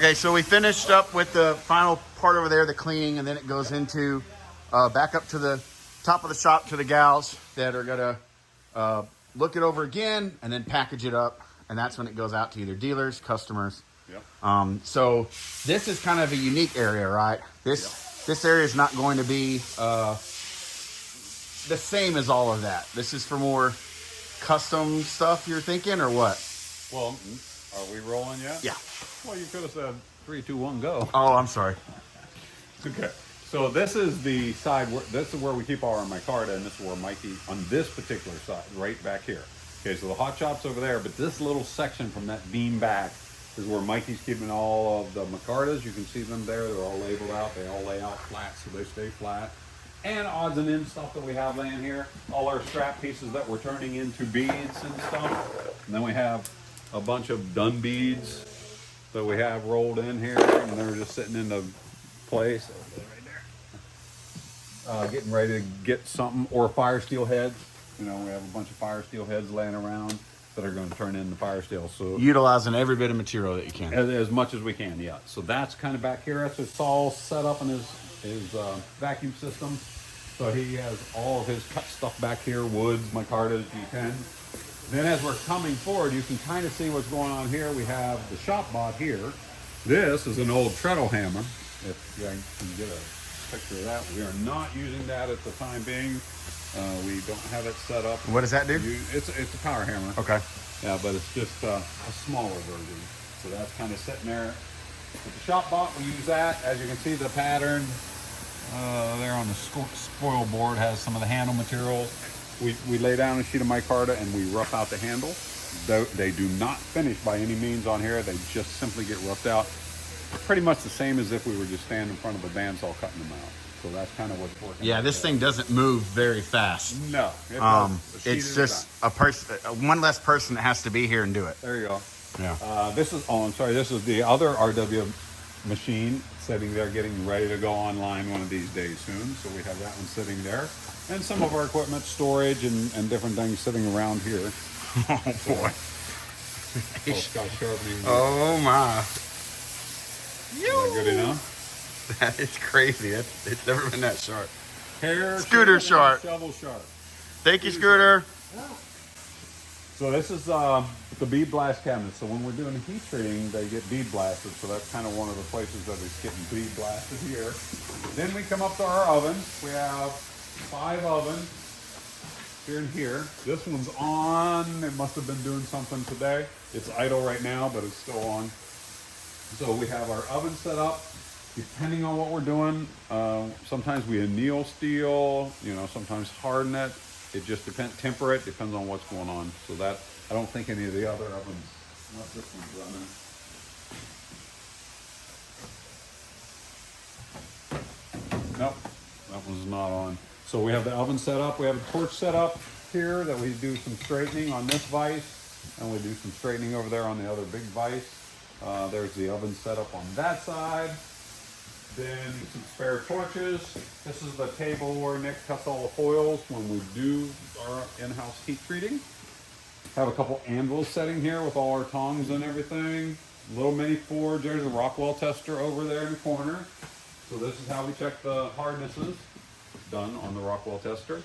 Okay, so we finished up with the final part over there, the cleaning, and then it goes into back up to the top of the shop to the gals that are gonna look it over again and then package it up, and that's when it goes out to either dealers, customers. Yep. So this is kind of a unique area, right? This area is not going to be the same as all of that. This is for more custom stuff, you're thinking, or what? Well, are we rolling yet? Yeah. Well, you could have said 3, 2, 1, go. Oh, I'm sorry. Okay. So this is the side where this is where we keep our micarta, and this is where Mikey on this particular side, right back here. Okay, so the hot shop's over there, but this little section from that beam back is where Mikey's keeping all of the micartas. You can see them there. They're all labeled out. They all lay out flat, so they stay flat. And odds and ends stuff that we have laying here. All our strap pieces that we're turning into beads and stuff. And then we have a bunch of done beads that we have rolled in here, and they're just sitting into place. Getting ready to get something, or fire steel heads. You know, we have a bunch of fire steel heads laying around that are going to turn into fire steel. So Utilizing every bit of material that you can. as much as we can, yeah. So that's kind of back here. That's just all set up in his vacuum system. So he has all of his cut stuff back here, woods, micartas, G10. Then as we're coming forward, you can kind of see what's going on here. We have the shop bot here. This is an old treadle hammer. If you can get a picture of that. We are not using that at the time being. We don't have it set up. What does that do? It's a power hammer. Okay. Yeah, but it's just a smaller version. So that's kind of sitting there. With the shop bot, we use that. As you can see, the pattern there on the spoil board has some of the handle materials. We lay down a sheet of micarta and we rough out the handle. They do not finish by any means on here. They just simply get roughed out. Pretty much the same as if we were just standing in front of a bandsaw cutting them out. So that's kind of what's working. Yeah, this thing doesn't move very fast. No. It's just a person, one less person that has to be here and do it. There you go. Yeah. This is the other RW machine sitting there getting ready to go online one of these days soon. So we have that one sitting there. And some of our equipment, storage and different things sitting around here. Oh, boy. Sharpening. Oh, my. Is that good enough? That is crazy. It's never been that sharp. Hair Scooter sharp. Shovel sharp. Thank you, Scooter. So this is the bead blast cabinet. So when we're doing heat treating, they get bead blasted. So that's kind of one of the places that it's getting bead blasted here. Then we come up to our ovens. We have 5 ovens here and here. This one's on. It must have been doing something today. It's idle right now, but it's still on. So we have our oven set up. Depending on what we're doing, sometimes we anneal steel, sometimes harden it. It just depends, temper it, depends on what's going on. So that, I don't think any of the other ovens, not this one's running. Nope, that one's not on. So we have the oven set up. We have a torch set up here that we do some straightening on this vise, and we do some straightening over there on the other big vise. There's the oven set up on that side. Then some spare torches. This is the table where Nick cuts all the foils when we do our in-house heat treating. Have a couple anvils setting here with all our tongs and everything. Little mini forge. There's a Rockwell tester over there in the corner. So this is how we check the hardnesses. Done on the Rockwell tester.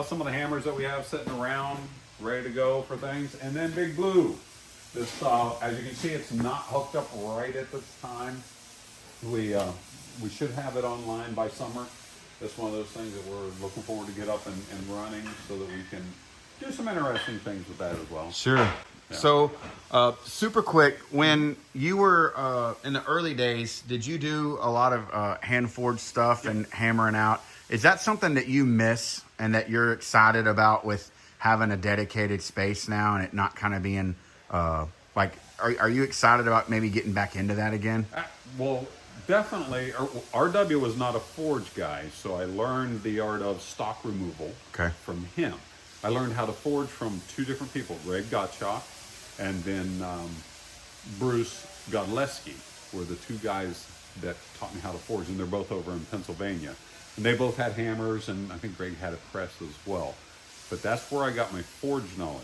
Some of the hammers that we have sitting around, ready to go for things. And then Big Blue. This, as you can see, it's not hooked up right at this time. We should have it online by summer. That's one of those things that we're looking forward to get up and running so that we can do some interesting things with that as well. Sure. Yeah. So, super quick, when you were in the early days, did you do a lot of hand forged stuff and hammering out? Is that something that you miss and that you're excited about with having a dedicated space now and it not kind of being are you excited about maybe getting back into that again? Well, definitely. RW was not a forge guy, so I learned the art of stock removal from him. I learned how to forge from 2 different people, Greg Gottschalk and then Bruce Godleski were the 2 guys that taught me how to forge, and they're both over in Pennsylvania. And they both had hammers, and I think Greg had a press as well. But that's where I got my forge knowledge.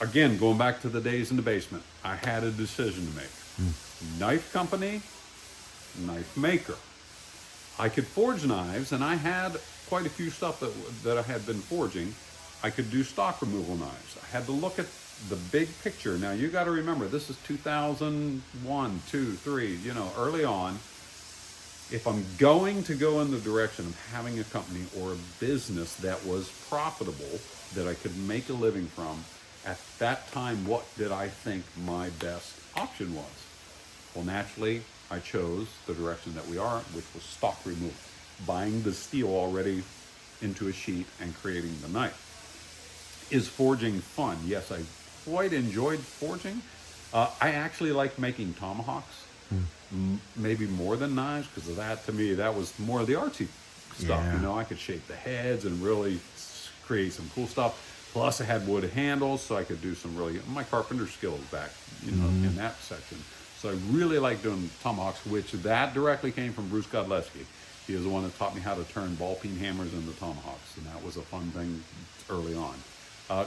Again, going back to the days in the basement, I had a decision to make. Knife company, knife maker. I could forge knives, and I had quite a few stuff that I had been forging. I could do stock removal knives. I had to look at the big picture. Now, you got to remember, this is 2001, 2, 3, early on. If I'm going to go in the direction of having a company or a business that was profitable, that I could make a living from, at that time, what did I think my best option was? Well, naturally, I chose the direction that we are, which was stock removal, buying the steel already into a sheet and creating the knife. Is forging fun? Yes, I quite enjoyed forging. I actually like making tomahawks, maybe more than knives, because of that, to me, that was more of the artsy stuff. Yeah. I could shape the heads and really create some cool stuff. Plus, I had wood handles, so I could do some really, my carpenter skills back, in that section. So I really like doing tomahawks, which that directly came from Bruce Godleski. He was the one that taught me how to turn ball peen hammers into tomahawks, and that was a fun thing early on.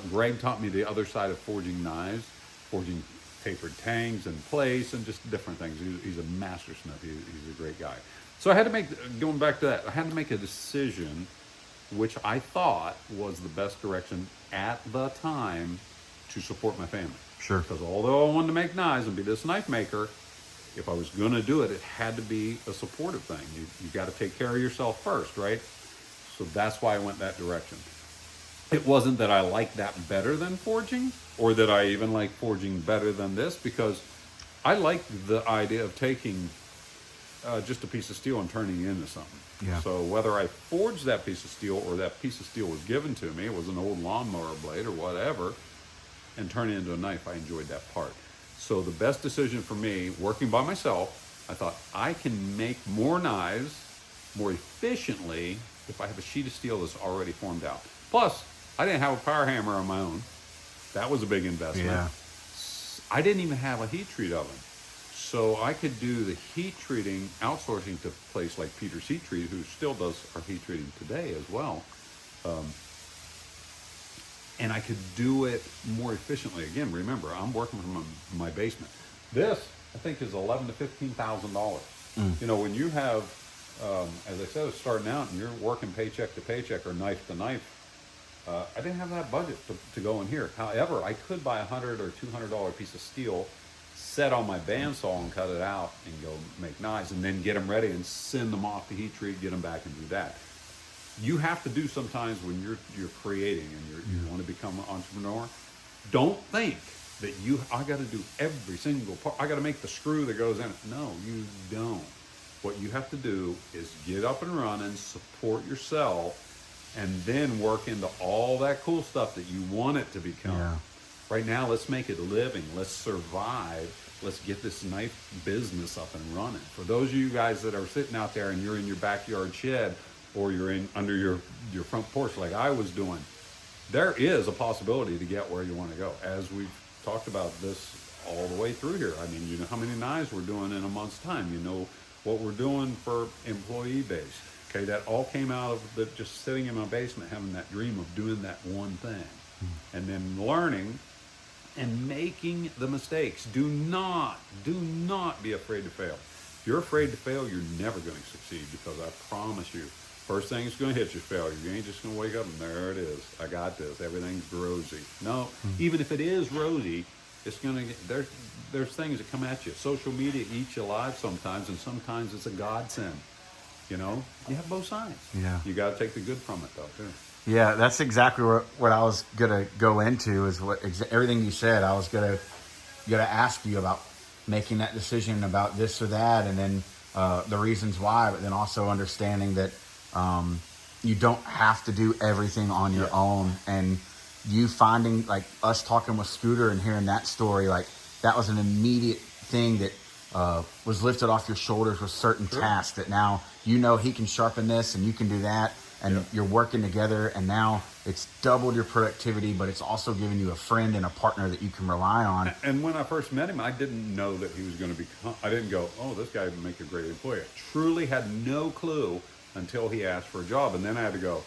Greg taught me the other side of forging knives, forging tapered tangs and place and just different things. He's a mastersmith. He's a great guy. So I had to make, going back to that, I had to make a decision which I thought was the best direction at the time to support my family. Sure. Because although I wanted to make knives and be this knife maker, if I was going to do it, it had to be a supportive thing. You got to take care of yourself first, right? So that's why I went that direction. It wasn't that I liked that better than forging, or that I even like forging better than this, because I like the idea of taking just a piece of steel and turning it into something. Yeah. So whether I forged that piece of steel or that piece of steel was given to me, it was an old lawnmower blade or whatever, and turn it into a knife, I enjoyed that part. So the best decision for me, working by myself, I thought I can make more knives more efficiently if I have a sheet of steel that's already formed out. Plus, I didn't have a power hammer on my own. That was a big investment. Yeah. I didn't even have a heat treat oven. So I could do the heat treating, outsourcing to a place like Peter's Heat Treat, who still does our heat treating today as well. And I could do it more efficiently. Again, remember, I'm working from my basement. This, I think, is $11,000 to $15,000. When you have, as I said, starting out and you're working paycheck to paycheck or knife to knife, I didn't have that budget to go in here. However, I could buy $100 or $200 piece of steel, set on my bandsaw and cut it out and go make knives, and then get them ready and send them off to heat treat, get them back and do that. You have to do sometimes when you're creating and you want to become an entrepreneur. Don't think that I got to do every single part. I got to make the screw that goes in it. No, you don't. What you have to do is get up and running, support yourself, and then work into all that cool stuff that you want it to become. Yeah. Right now, let's make it a living. Let's survive. Let's get this knife business up and running. For those of you guys that are sitting out there and you're in your backyard shed, or you're under your front porch like I was doing, there is a possibility to get where you want to go. As we've talked about this all the way through here. I mean, you know how many knives we're doing in a month's time. You know what we're doing for employee base. Okay, that all came out of just sitting in my basement, having that dream of doing that one thing. And then learning and making the mistakes. Do not be afraid to fail. If you're afraid to fail, you're never going to succeed, because I promise you, first thing that's going to hit you is failure. You ain't just going to wake up and there it is. I got this. Everything's rosy. No, even if it is rosy, it's going to get, there's things that come at you. Social media eats you alive sometimes, and sometimes it's a godsend. You have both sides. Yeah. You got to take the good from it, though, too. Yeah, that's exactly what I was gonna go into. Is everything you said. I was gonna ask you about making that decision about this or that, and then the reasons why. But then also understanding that you don't have to do everything on your own, and you finding, like us talking with Scooter and hearing that story, like that was an immediate thing that was lifted off your shoulders with certain tasks that now he can sharpen this and you can do that. And you're working together, and now it's doubled your productivity, but it's also given you a friend and a partner that you can rely on. And when I first met him, I didn't know that he was going to become, I didn't go, oh, this guy would make a great employee. I truly had no clue until he asked for a job. And then I had to go,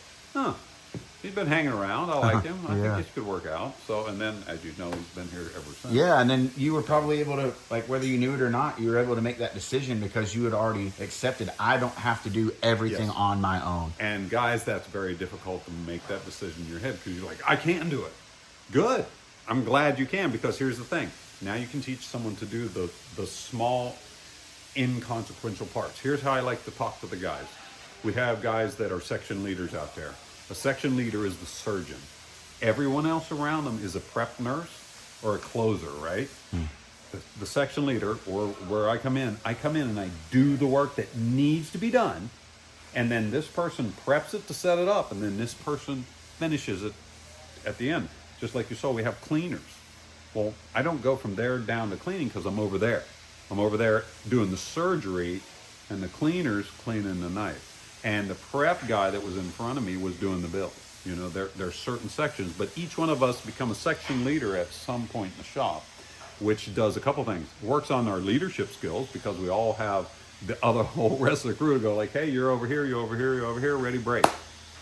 He's been hanging around. I like him. I Yeah. think this could work out. So, and then, as you know, he's been here ever since. Yeah, and then you were probably able to, like, whether you knew it or not, you were able to make that decision because you had already accepted, I don't have to do everything Yes. on my own. And guys, that's very difficult to make that decision in your head because you're like, I can do it. Good. I'm glad you can, because here's the thing. Now you can teach someone to do the small, inconsequential parts. Here's how I like to talk to the guys. We have guys that are section leaders out there. A section leader is the surgeon. Everyone else around them is a prep nurse or a closer, right? The section leader, or where I come in and I do the work that needs to be done. And then this person preps it to set it up. And then this person finishes it at the end. Just like you saw, we have cleaners. Well, I don't go from there down to cleaning because I'm over there. I'm over there doing the surgery, and the cleaner's cleaning the knife. And the prep guy that was in front of me was doing the bill. You know, there's certain sections, but each one of us become a section leader at some point in the shop, which does a couple things. Works on our leadership skills, because we all have the other whole rest of the crew to go like, hey, you're over here, you're over here, you're over here, ready, break.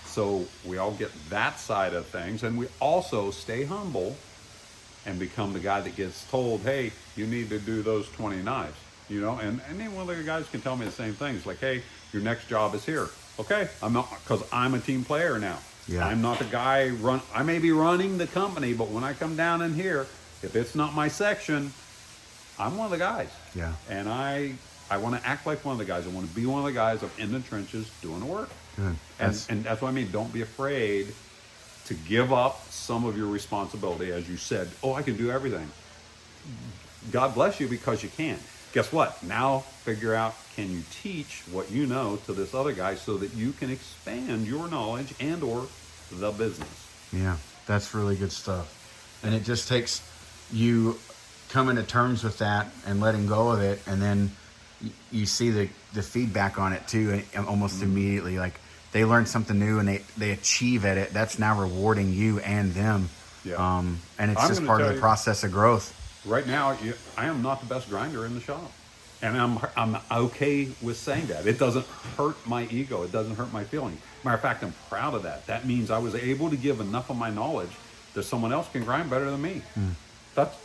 So we all get that side of things, and we also stay humble and become the guy that gets told, hey, you need to do those 20 knives, you know, and then one of the guys can tell me the same thing. It's like, hey, your next job is here. Okay, I'm not, because I'm a team player now. Yeah. I'm not the guy I may be running the company, but when I come down in here, if it's not my section, I'm one of the guys. Yeah. And I want to act like one of the guys. I want to be one of the guys up in the trenches doing the work. Good. And that's what I mean. Don't be afraid to give up some of your responsibility. As you said, oh, I can do everything. God bless you, because you can. Guess what? Now figure out, can you teach what you know to this other guy so that you can expand your knowledge and or the business. Yeah, that's really good stuff. And it just takes you coming to terms with that and letting go of it, and then you see the feedback on it too, and almost immediately. Like, they learn something new and they achieve at it. That's now rewarding you and them. Yeah. And it's I'm just gonna part of tell the you- process of growth. Right now, I am not the best grinder in the shop. And I'm okay with saying that. It doesn't hurt my ego. It doesn't hurt my feeling. Matter of fact, I'm proud of that. That means I was able to give enough of my knowledge that someone else can grind better than me.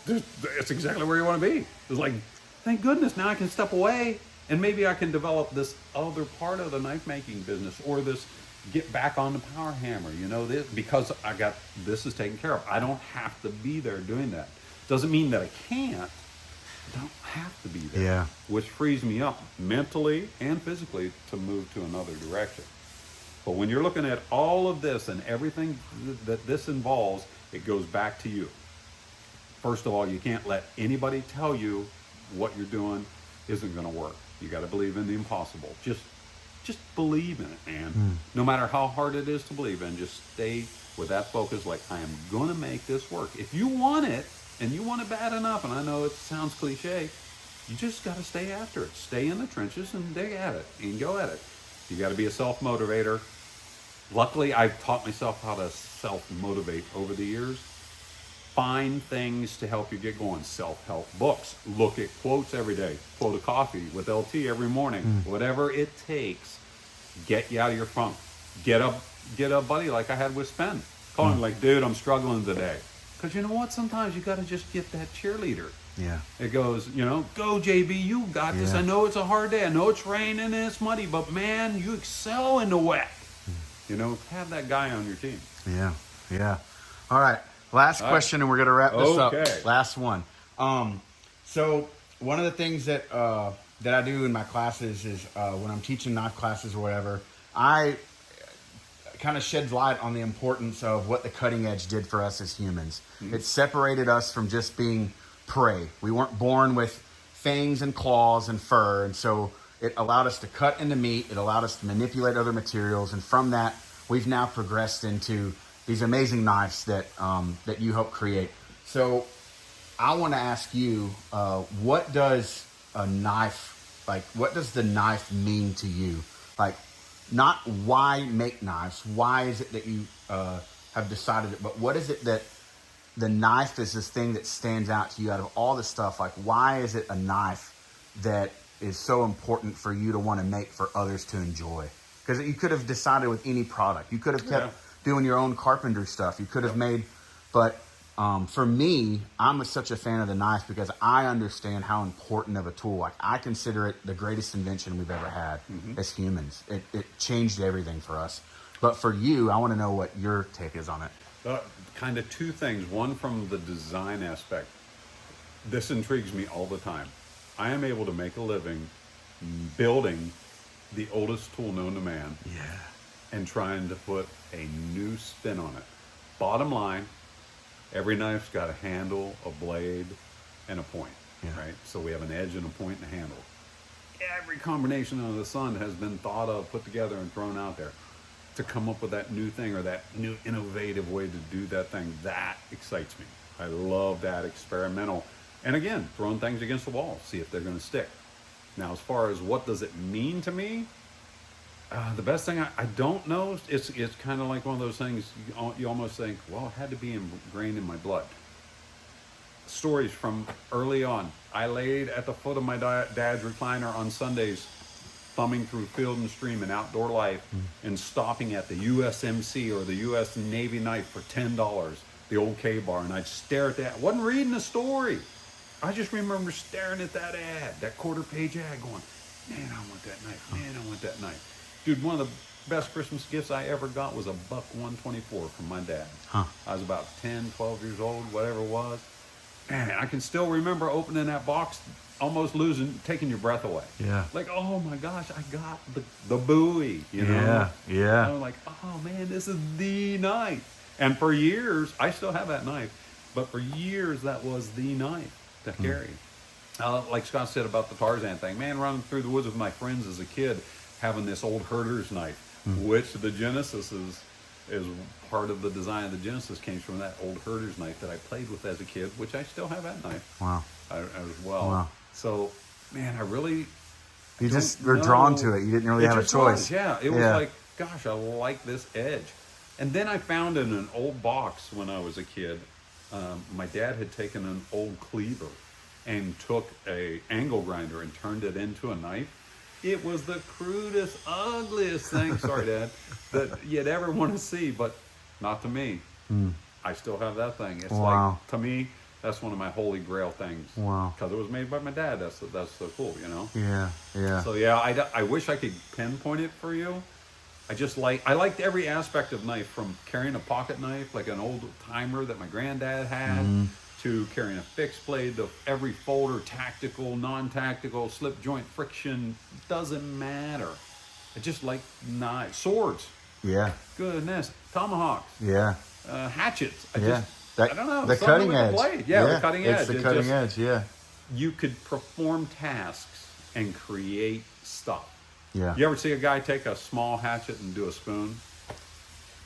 It's exactly where you want to be. It's like, thank goodness, now I can step away and maybe I can develop this other part of the knife making business, or this get back on the power hammer, you know, because this is taken care of. I don't have to be there doing that. Doesn't mean that I can't. I don't have to be there. Yeah. Which frees me up mentally and physically to move to another direction. But when you're looking at all of this and everything that this involves, it goes back to you. First of all, you can't let anybody tell you what you're doing isn't going to work. You got to believe in the impossible. Just believe in it, man. No matter how hard it is to believe in, just stay with that focus. Like, I am going to make this work. If you want it, and you want it bad enough, and I know it sounds cliche, you just got to stay after it. Stay in the trenches and dig at it and go at it. You got to be a self-motivator. Luckily, I've taught myself how to self-motivate over the years. Find things to help you get going. Self-help books. Look at quotes every day. Quote of coffee with LT every morning. Whatever it takes, get you out of your funk. Get a buddy like I had with Spen. Call him like, dude, I'm struggling today. Because you know what? Sometimes you got to just get that cheerleader. Yeah. It goes, you know, go JB, you got this. Yeah. I know it's a hard day. I know it's raining and it's muddy, but man, you excel in the wet. You know, have that guy on your team. Yeah. Yeah. All right. Last question, and we're going to wrap this up. Okay. Last one. So one of the things that I do in my classes is when I'm teaching knife classes or whatever, I kind of sheds light on the importance of what the cutting edge did for us as humans. It separated us from just being prey. We weren't born with fangs and claws and fur, and so it allowed us to cut into meat. It allowed us to manipulate other materials, and from that, we've now progressed into these amazing knives that you help create. So I want to ask you, what does a knife, like, what does the knife mean to you? Like, not why make knives, why is it that you have decided it, but what is it that the knife is this thing that stands out to you out of all the stuff? Like, why is it a knife that is so important for you to want to make for others to enjoy? Because you could have decided with any product. You could have kept doing your own carpentry stuff. You could have made, but for me, I'm such a fan of the knife because I understand how important of a tool. Like, I consider it the greatest invention we've ever had as humans. It changed everything for us. But for you, I want to know what your take is on it. Kind of two things. One, from the design aspect. This intrigues me all the time. I am able to make a living building the oldest tool known to man. Yeah. And trying to put a new spin on it. Bottom line, every knife's got a handle, a blade, and a point, right? So we have an edge and a point and a handle. Every combination under the sun has been thought of, put together, and thrown out there to come up with that new thing or that new innovative way to do that thing. That excites me. I love that experimental. And again, throwing things against the wall, see if they're going to stick. Now, as far as what does it mean to me, the best thing, I don't know. It's kind of like one of those things you almost think, well, it had to be ingrained in my blood. Stories from early on. I laid at the foot of my dad's recliner on Sundays, thumbing through Field and Stream and Outdoor Life, and stopping at the USMC or the US Navy knife for $10, the old K-bar, and I'd stare at that. I wasn't reading a story. I just remember staring at that ad, that quarter-page ad, going, man, I want that knife. Man, I want that knife. Dude, one of the best Christmas gifts I ever got was a Buck 124 from my dad. I was about 10, 12 years old, whatever it was. Man, I can still remember opening that box, almost taking your breath away. Yeah. Like, oh my gosh, I got the buoy, you know? Yeah. I'm like, oh man, this is the knife. And for years, I still have that knife, but for years that was the knife to carry. Like Scott said about the Tarzan thing, man, running through the woods with my friends as a kid, having this old herder's knife, which the Genesis is part of the design of the Genesis, came from that old herder's knife that I played with as a kid, which I still have that knife. Wow. As well. Wow. So, man, I really... You just were drawn to it. You didn't really have a choice. It was like, gosh, I like this edge. And then I found in an old box when I was a kid, my dad had taken an old cleaver and took a angle grinder and turned it into a knife. It was the crudest, ugliest thing, sorry, Dad, that you'd ever want to see, but not to me. I still have that thing. It's like, to me, that's one of my holy grail things. Wow. Because it was made by my dad. That's so cool, you know? Yeah. So, I wish I could pinpoint it for you. I liked every aspect of knife, from carrying a pocket knife, like an old timer that my granddad had, to carrying a fixed blade, to every folder, tactical, non-tactical, slip joint, friction, doesn't matter. I just like knives. Swords. Yeah. Goodness. Tomahawks. Yeah. Hatchets. I don't know. The cutting edge. The blade. Yeah, the cutting edge. It's the cutting edge, yeah. You could perform tasks and create stuff. Yeah. You ever see a guy take a small hatchet and do a spoon?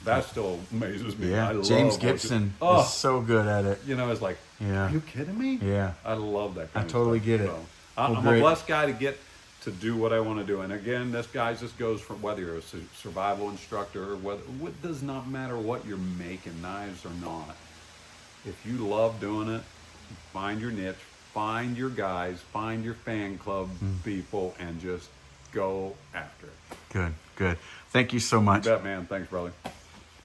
That still amazes me. Yeah. I love James Gibson is so good at it. You know, it's like, are you kidding me? Yeah. I love that kind I totally get it. So, I'm a blessed guy to get to do what I want to do. And again, this guy just goes from whether you're a survival instructor, it does not matter what you're making, knives or not. If you love doing it, find your niche, find your guys, find your fan club people, and just go after it. Good. Thank you so much. You bet, man. Thanks, brother.